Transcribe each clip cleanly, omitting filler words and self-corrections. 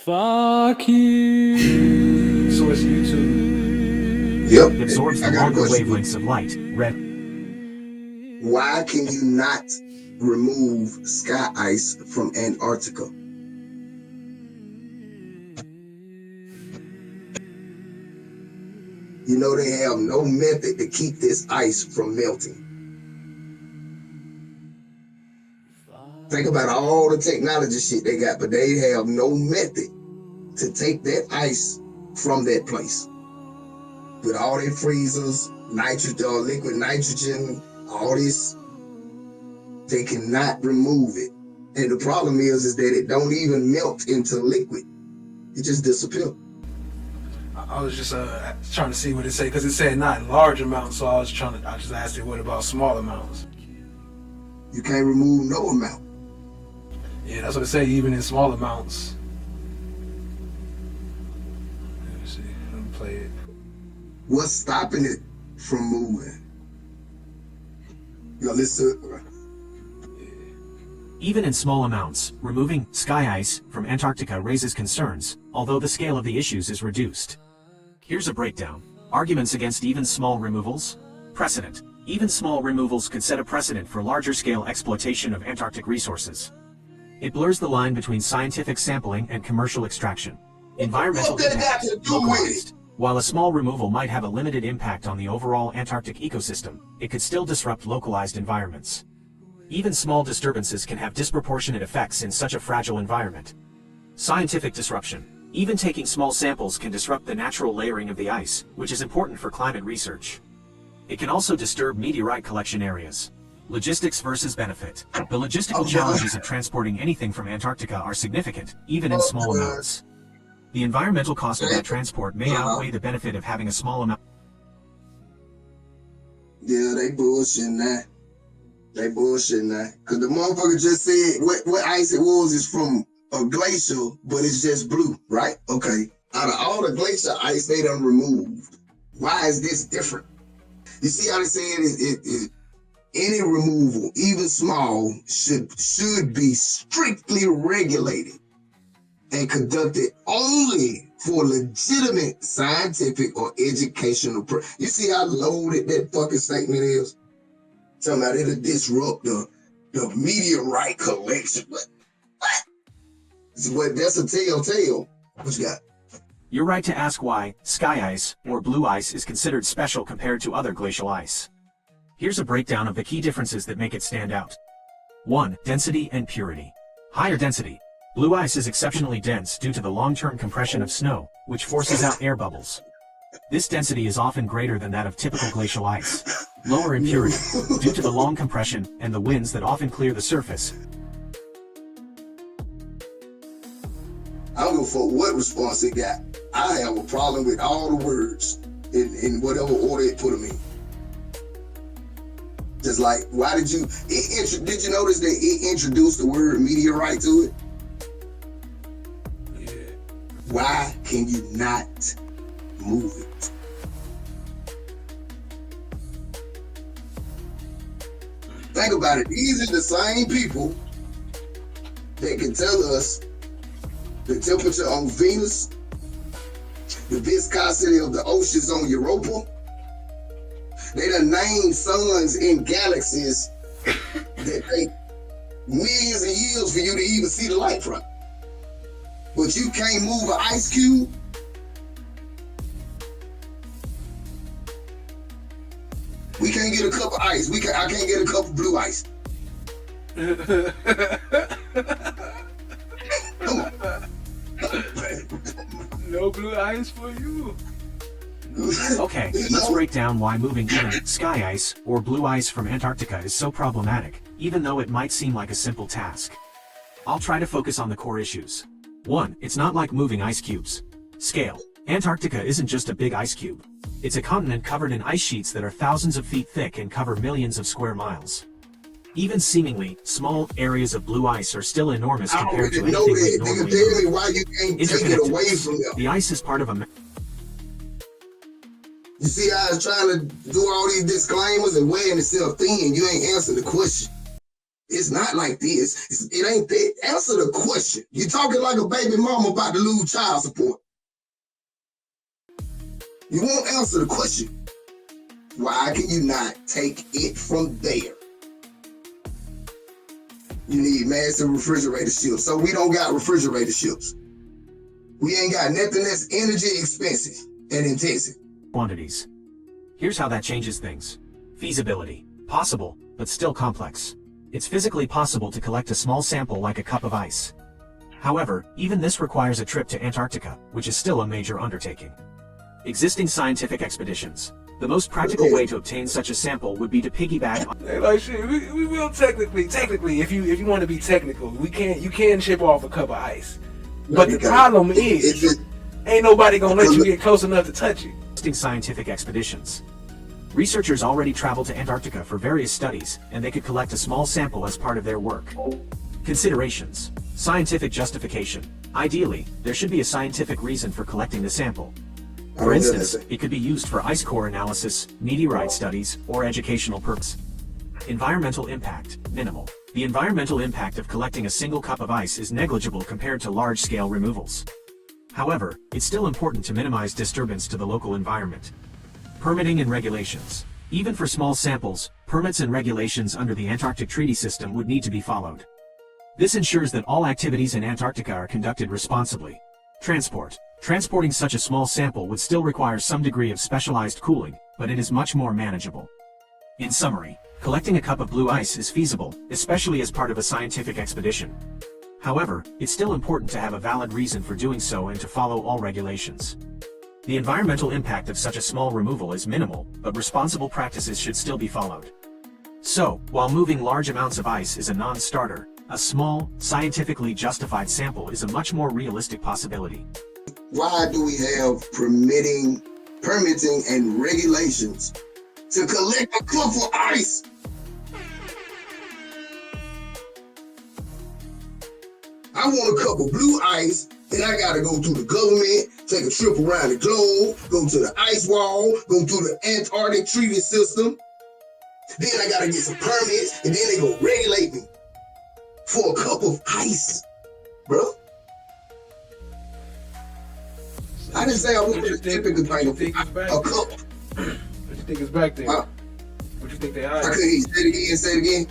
Fuck you. So it's YouTube. Yep. It absorbs the I got a longer question. wavelengths of light, red. Why can you not remove sky ice from Antarctica? You know they have no method to keep this ice from melting. Think about all the technology shit they got, but they have no method to take that ice from that place. With all their freezers, nitrogen, liquid nitrogen, all this, they cannot remove it. And the problem is that it don't even melt into liquid. It just disappears. I was just trying to see what it said, because it said not in large amounts, so I just asked it, what about small amounts? You can't remove no amount. Yeah, that's what it said, even in small amounts. Let me see, let me play it. What's stopping it from moving? You know, listen. Even in small amounts, removing sky ice from Antarctica raises concerns, although the scale of the issues is reduced. Here's a breakdown. Arguments against even small removals. Precedent. Even small removals could set a precedent for larger-scale exploitation of Antarctic resources. It blurs the line between scientific sampling and commercial extraction. Environmental impact. Localized. While a small removal might have a limited impact on the overall Antarctic ecosystem, it could still disrupt localized environments. Even small disturbances can have disproportionate effects in such a fragile environment. Scientific disruption. Even taking small samples can disrupt the natural layering of the ice, which is important for climate research. It can also disturb meteorite collection areas. Logistics versus benefit. The logistical challenges of transporting anything from Antarctica are significant, even in small amounts. The environmental cost of that transport may outweigh the benefit of having a small amount. Yeah, they bullshitting that. They bullshitting that. Because the motherfucker just said what ice it was is from a glacier, but it's just blue, right? Okay. Out of all the glacier ice they done removed, why is this different? You see how they said any removal, even small, should be strictly regulated and conducted only for legitimate scientific or educational purpose. You see how loaded that fucking statement is? Talking about it'll disrupt the meteorite collection. What? That's a telltale. What you got? You're right to ask why sky ice, or blue ice, is considered special compared to other glacial ice. Here's a breakdown of the key differences that make it stand out. 1. Density and purity. Higher density. Blue ice is exceptionally dense due to the long-term compression of snow, which forces out air bubbles. This density is often greater than that of typical glacial ice. Lower in purity, due to the long compression and the winds that often clear the surface. I don't give a fuck what response it got. I have a problem with all the words in whatever order it put them in. Just like, why did you notice that it introduced the word meteorite to it? Yeah. Why can you not move it? Think about it. These are the same people that can tell us the temperature on Venus, the viscosity of the oceans on Europa. They done named suns in galaxies that take millions of years for you to even see the light from. But you can't move an ice cube? We can't get a cup of ice. I can't get a cup of blue ice. Come on. No blue ice for you. Okay, let's break down why moving even sky ice, or blue ice from Antarctica is so problematic, even though it might seem like a simple task. I'll try to focus on the core issues. 1. It's not like moving ice cubes. Scale. Antarctica isn't just a big ice cube. It's a continent covered in ice sheets that are thousands of feet thick and cover millions of square miles. Even seemingly small areas of blue ice are still enormous compared to anything we normally tell me why you can't take it away from them. The ice is part of a... You see how I was trying to do all these disclaimers and weighing itself thin, you ain't answered the question. It's not like this. It ain't that. Answer the question. You're talking like a baby mama about to lose child support. You won't answer the question. Why can you not take it from there? You need massive refrigerator ships. So we don't got refrigerator ships. We ain't got nothing that's energy expensive and intensive. Quantities. Here's how that changes things. Feasibility. Possible, but still complex. It's physically possible to collect a small sample like a cup of ice. However, even this requires a trip to Antarctica, which is still a major undertaking. Existing scientific expeditions. The most practical way to obtain such a sample would be to piggyback on... Like shit, we will technically, if you want to be technical, you can ship off a cup of ice. But the problem is, ain't nobody gonna let you get close enough to touch it. Existing scientific expeditions. Researchers already travel to Antarctica for various studies, and they could collect a small sample as part of their work. Considerations. Scientific justification. Ideally, there should be a scientific reason for collecting the sample. For instance, it could be used for ice core analysis, meteorite studies, or educational purposes. Environmental impact, minimal. The environmental impact of collecting a single cup of ice is negligible compared to large-scale removals. However, it's still important to minimize disturbance to the local environment. Permitting and regulations. Even for small samples, permits and regulations under the Antarctic Treaty System would need to be followed. This ensures that all activities in Antarctica are conducted responsibly. Transport. Transporting such a small sample would still require some degree of specialized cooling, but it is much more manageable. In summary, collecting a cup of blue ice is feasible, especially as part of a scientific expedition. However, it's still important to have a valid reason for doing so and to follow all regulations. The environmental impact of such a small removal is minimal, but responsible practices should still be followed. So, while moving large amounts of ice is a non-starter, a small, scientifically justified sample is a much more realistic possibility. Why do we have permitting, and regulations to collect a cup of ice? I want a cup of blue ice, and I gotta go through the government, take a trip around the globe, go to the ice wall, go through the Antarctic Treaty System. Then I gotta get some permits, and then they go regulate me for a cup of ice, bro. I didn't say I wanted a typical kind of a cup. What you think is back there? What you think they hiding? I couldn't hear you. Say it again.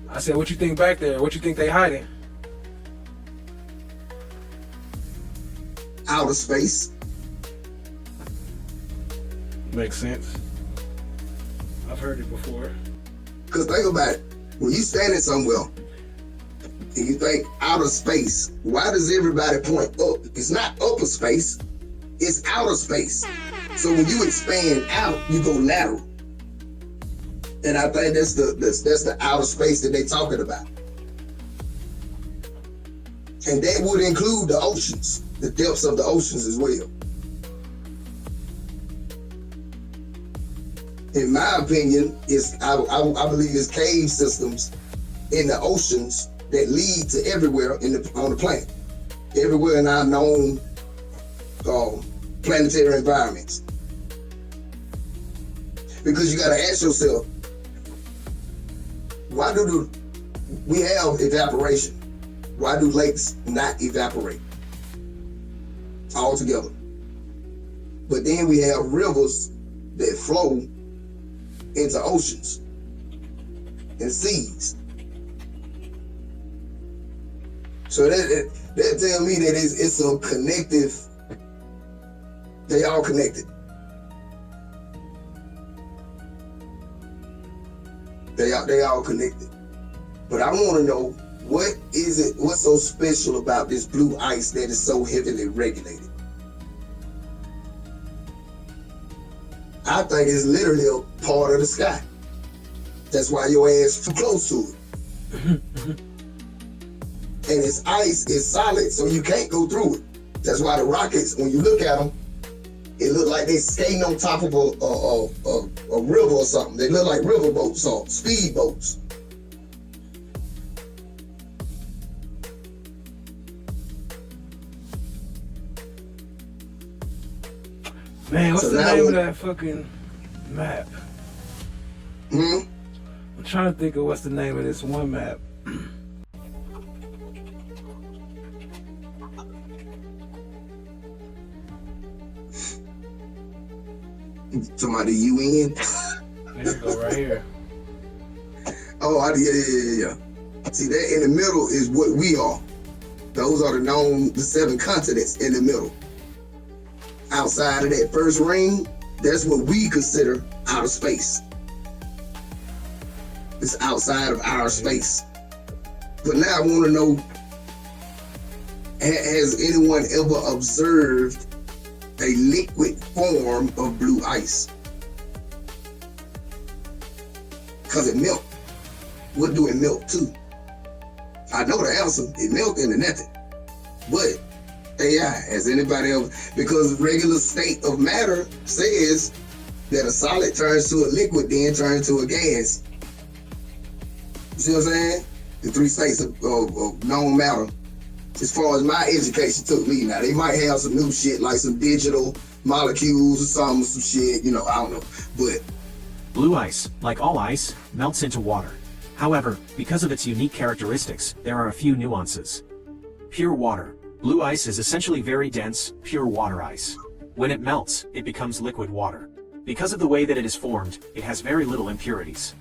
I said, what you think back there? What you think they hiding? Outer space. Makes sense. I've heard it before. Because think about it. When you standing somewhere and you think outer space, why does everybody point up? It's not upper space. It's outer space. So when you expand out, you go lateral. And I think that's the outer space that they're talking about. And that would include the oceans, the depths of the oceans as well. In my opinion, I believe it's cave systems in the oceans that lead to everywhere on the planet. Everywhere in our known planetary environments. Because you gotta ask yourself, why do we have evaporation? Why do lakes not evaporate altogether? But then we have rivers that flow into oceans and seas. So that tell me that it's some connective. They all connected. They all connected. But I want to know, what's so special about this blue ice that is so heavily regulated? I think it's literally a part of the sky. That's why your ass is too close to it. And it's ice, it's solid, so you can't go through it. That's why the rockets, when you look at them, it look like they skating on top of a river or something. They look like river boats or speed boats. Man, what's the name of that fucking map? Hmm? I'm trying to think of what's the name of this one map. Talking about the UN. There you go, right here. Oh, yeah. See, that in the middle is what we are. Those are the 7 continents in the middle. Outside of that first ring, that's what we consider outer space. It's outside of our space. But now I want to know, has anyone ever observed a liquid form of blue ice? Because it melts. What do it melt to? I know the answer. It melts into nothing. But AI, has anybody else? Because regular state of matter says that a solid turns to a liquid, then turns to a gas. You see what I'm saying? The 3 states of known matter. As far as my education took me, now they might have some new shit like some digital molecules or some shit, I don't know. But Blue ice, like all ice, melts into water. However, because of its unique characteristics, there are a few nuances. Pure water. Blue ice is essentially very dense, pure water ice. When it melts, it becomes liquid water. Because of the way that it is formed, it has very little impurities.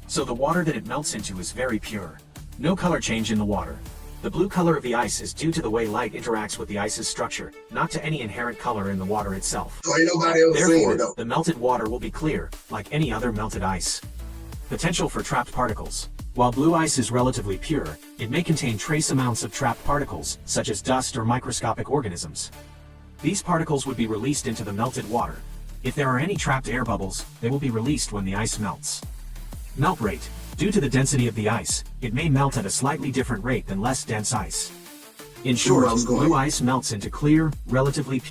So the water that it melts into is very pure. No color change in the water. The blue color of the ice is due to the way light interacts with the ice's structure, not to any inherent color in the water itself. ain't nobody else saying it Therefore, though. the melted water will be clear, like any other melted ice. Potential for trapped particles. While blue ice is relatively pure, it may contain trace amounts of trapped particles, such as dust or microscopic organisms. These particles would be released into the melted water. If there are any trapped air bubbles, they will be released when the ice melts. Melt rate. Due to the density of the ice, it may melt at a slightly different rate than less dense ice. In short, blue ice melts into clear, relatively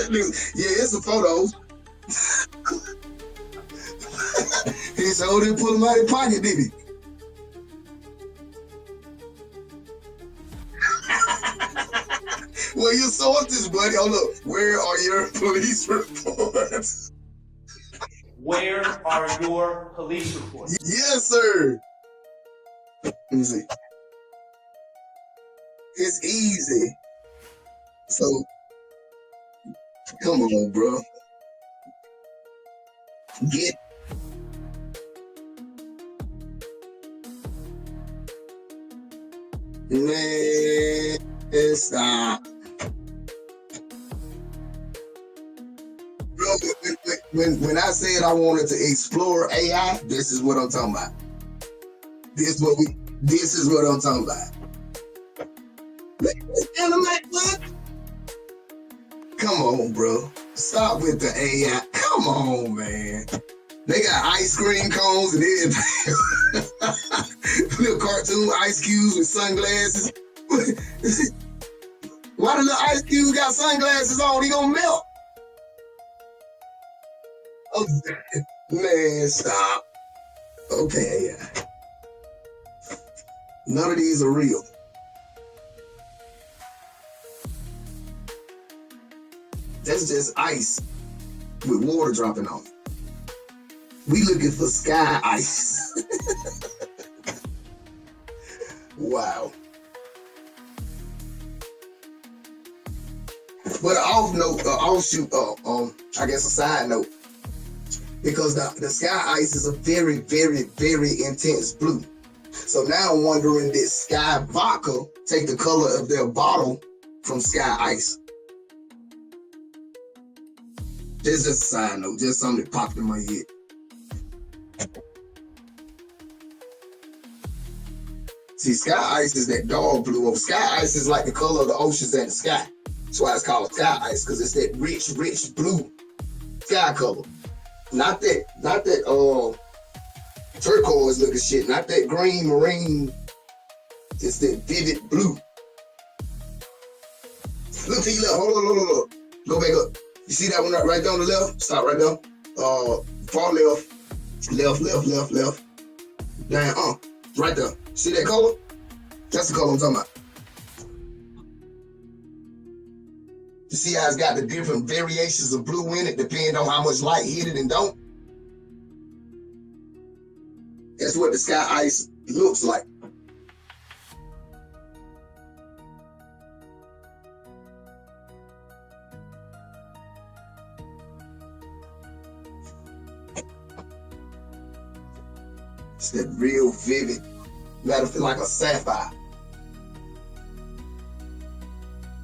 Yeah, it's some photos. He sure didn't pull them out of his pocket, did he? Well, you saw this, buddy. Hold up. Where are your police reports? Where are your police reports? Yes, sir. Let me see. It's easy. So, come on, bro. Get. Man, stop. Bro, when I said I wanted to explore AI, this is what I'm talking about. This is what I'm talking about. Animate what? Come on, bro. Stop with the AI. Come on, man. They got ice cream cones and everything. Little cartoon ice cubes with sunglasses. Why the little ice cube got sunglasses on? He gonna melt. Oh, man, stop. Okay, AI. None of these are real. That's just ice with water dropping on it. We looking for sky ice. Wow. But an offshoot, I guess a side note, because the sky ice is a very, very, very intense blue. So now I'm wondering, did Sky Vodka take the color of their bottle from sky ice? This is just a side note, just something that popped in my head. See, sky ice is that dog blue. Sky ice is like the color of the oceans and the sky. That's why it's called sky ice, because it's that rich, rich blue sky color. Not that turquoise looking shit, not that green marine. It's that vivid blue. Look to your left, hold on. Go back up. You see that one right there on the left? Stop right there. Far left. Left. Down, right there. See that color? That's the color I'm talking about. You see how it's got the different variations of blue in it, depending on how much light hit it and don't? That's what the sky ice looks like. It's that real vivid, gotta feel like a sapphire.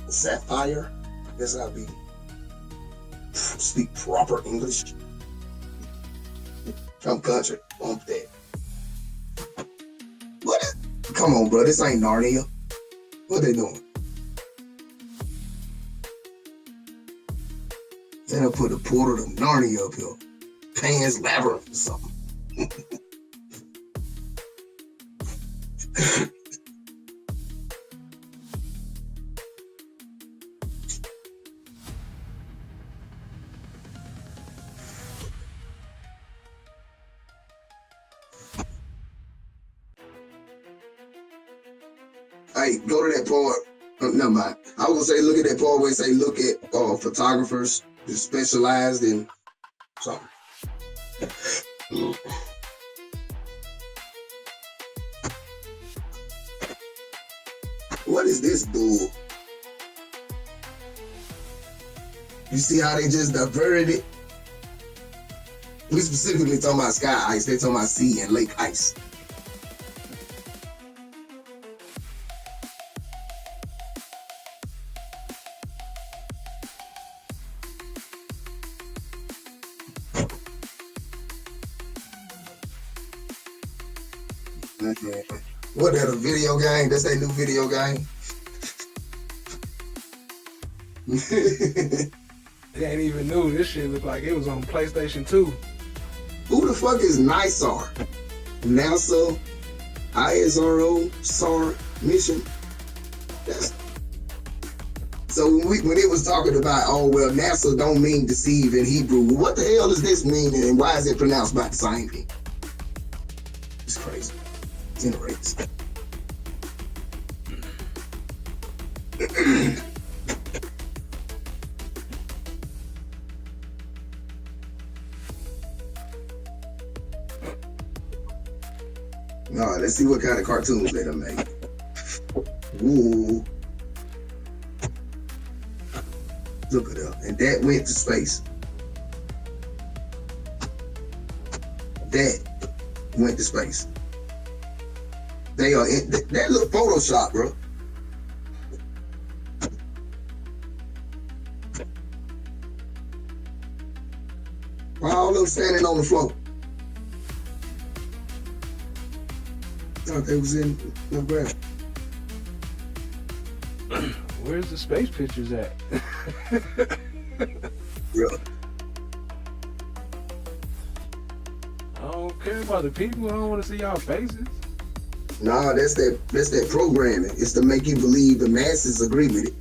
Sapphire? That's how I be. Speak proper English. I'm country. Bump that. What? Come on, bro. This ain't Narnia. What they doing? Then I put the portal to Narnia up here. Pan's Labyrinth or something. Hey, go to that part. Never mind. I was gonna say, look at that part where it say, look at photographers that specialized in something. What is this bull? You see how they just diverted it? We specifically talking about sky ice. They talking about sea and lake ice. What, that a video game? That's that new video game? They ain't even new. This shit looked like it was on PlayStation 2. Who the fuck is NISAR? NASA, ISRO, SAR mission? That's... So when it was talking about, oh, well, NASA don't mean deceive in Hebrew, what the hell does this mean and why is it pronounced about the same thing? It's crazy. It's generates. All right, let's see what kind of cartoons they done made. Ooh. Look it up. And that went to space. That went to space. They are in that look Photoshop, bro. Why all of them standing on the floor? Thought they was in the ground. Where's the space pictures at? Really? I don't care about the people. I don't want to see y'all faces. Nah, that's that programming. It's to make you believe the masses agree with it.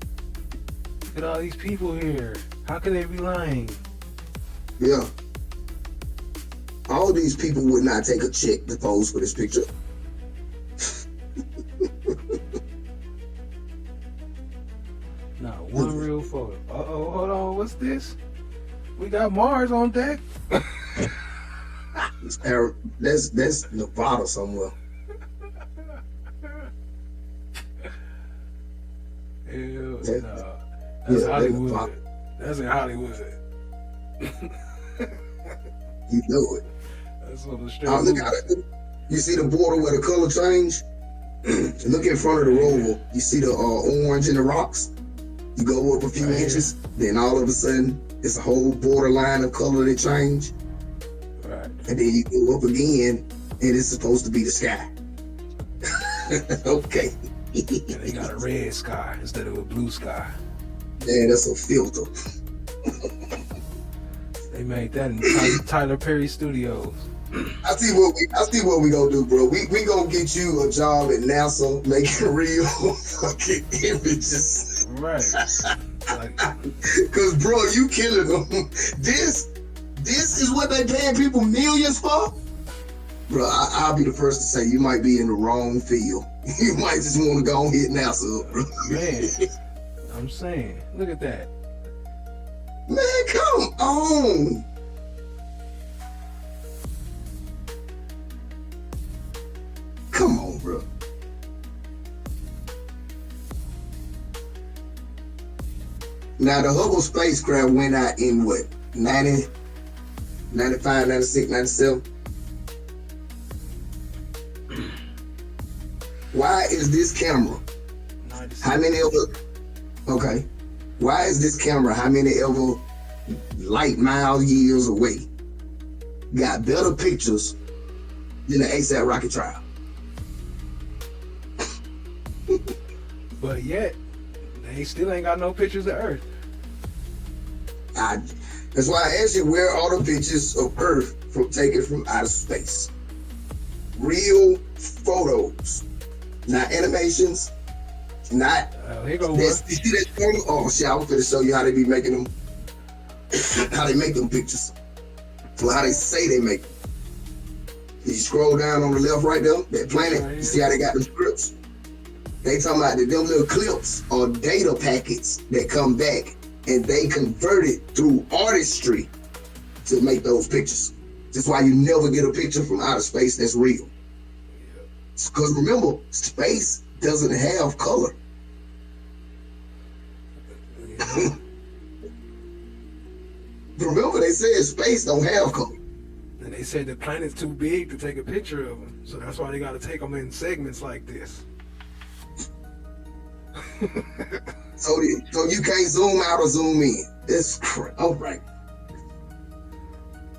Look at all these people here. How can they be lying? Yeah. All these people would not take a check to pose for this picture. Not one real photo. Uh-oh, hold on. What's this? We got Mars on deck. That's Nevada somewhere. Hell That- no. That's yeah, Hollywood. That's in Hollywood. You know it. That's on the straight. Oh, look at it. You see the border where the color change? Look in front of the rover. You see the orange in the rocks? You go up a few inches, then all of a sudden, it's a whole borderline of color that change. Right. And then you go up again, and it's supposed to be the sky. Okay. And they got a red sky instead of a blue sky. Man, that's a filter. They made that in Tyler Perry Studios. I see what we gonna do, bro. We gonna get you a job at NASA making real fucking images. Right. Like, Cause bro, you killing them. This is what they paying people millions for? Bro, I'll be the first to say you might be in the wrong field. You might just want to go and hit NASA up, bro. Man, I'm saying, look at that. Man, come on. Come on, bro. Now, the Hubble spacecraft went out in what? 90, 95, 96, 97? Why is this camera? 96. How many ever? Okay. Why is this camera? How many ever light mile years away? Got better pictures than the ASAP rocket trial. But yet, they still ain't got no pictures of Earth. That's why I asked you, where are the pictures of Earth taken from outer space? Real photos, not animations, not. Here go one. You see that photo? Oh shit! I was going to show you how they be making them, how they make them pictures, for how they say they make them. You scroll down on the left right there, that planet. You see how they got the scripts? They talking about that them little clips or data packets that come back, and they convert it through artistry to make those pictures. That's why you never get a picture from outer space that's real. Because remember, space doesn't have color. Yeah. Remember, they said space don't have color. And they said the planet's too big to take a picture of them, so that's why they got to take them in segments like this. So you can't zoom out or zoom in. That's crap. All right.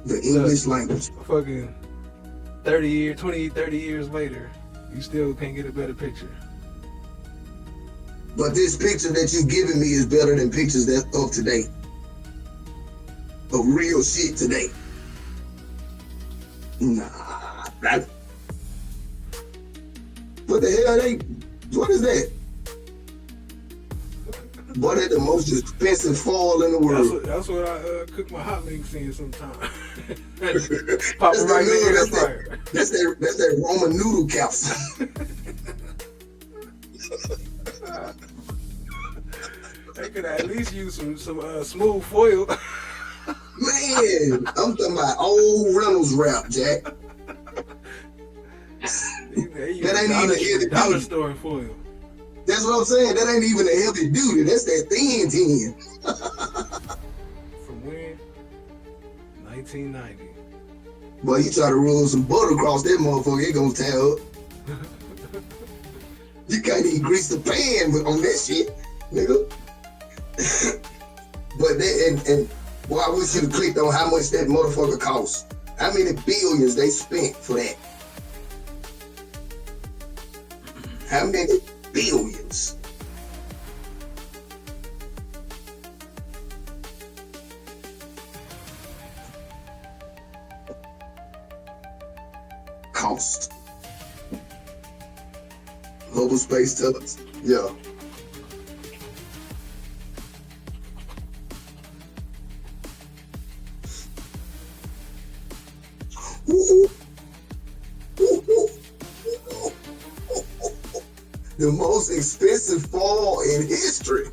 The English language. Fucking 30 years later, you still can't get a better picture. But this picture that you giving me is better than pictures that of today. Of real shit today. Nah. What the hell what is that? Boy, that's the most expensive foil in the world. That's what I cook my hot links in sometimes. Pop it right in the fryer. That's that Roman noodle capsule. They could at least use some smooth foil. Man, I'm talking about old Reynolds wrap, Jack. That ain't even heavy dollar duty. store foil. That's what I'm saying. That ain't even a heavy duty. That's that thin. From when? 1990. Boy, you try to roll some butter across that motherfucker, it gonna tear up. You can't even grease the pan on that shit, nigga. But that, and boy, I wish you'd have clicked on how much that motherfucker costs. How many billions they spent for that? How many billions? Cost. Hubble Space Telescope. Yeah. The most expensive fall in history.